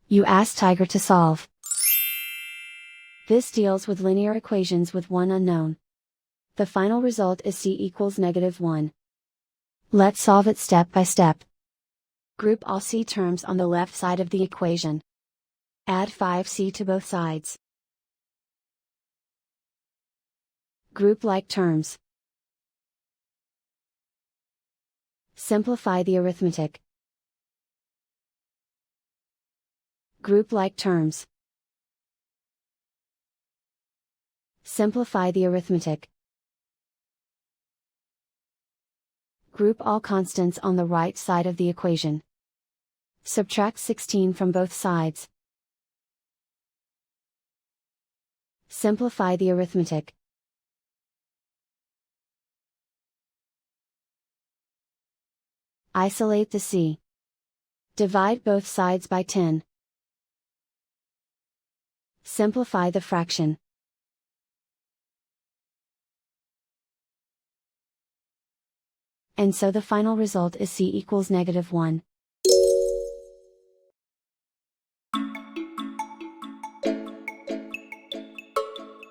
You ask Tiger to solve. This deals with linear equations with one unknown. The final result is c equals -1. Let's solve it step by step. Group all c terms on the left side of the equation. Add 5c to both sides. Group like terms. Simplify the arithmetic. Group like terms. Simplify the arithmetic. Group all constants on the right side of the equation. Subtract 16 from both sides. Simplify the arithmetic. Isolate the c. Divide both sides by 10. Simplify the fraction. And so the final result is c equals -1.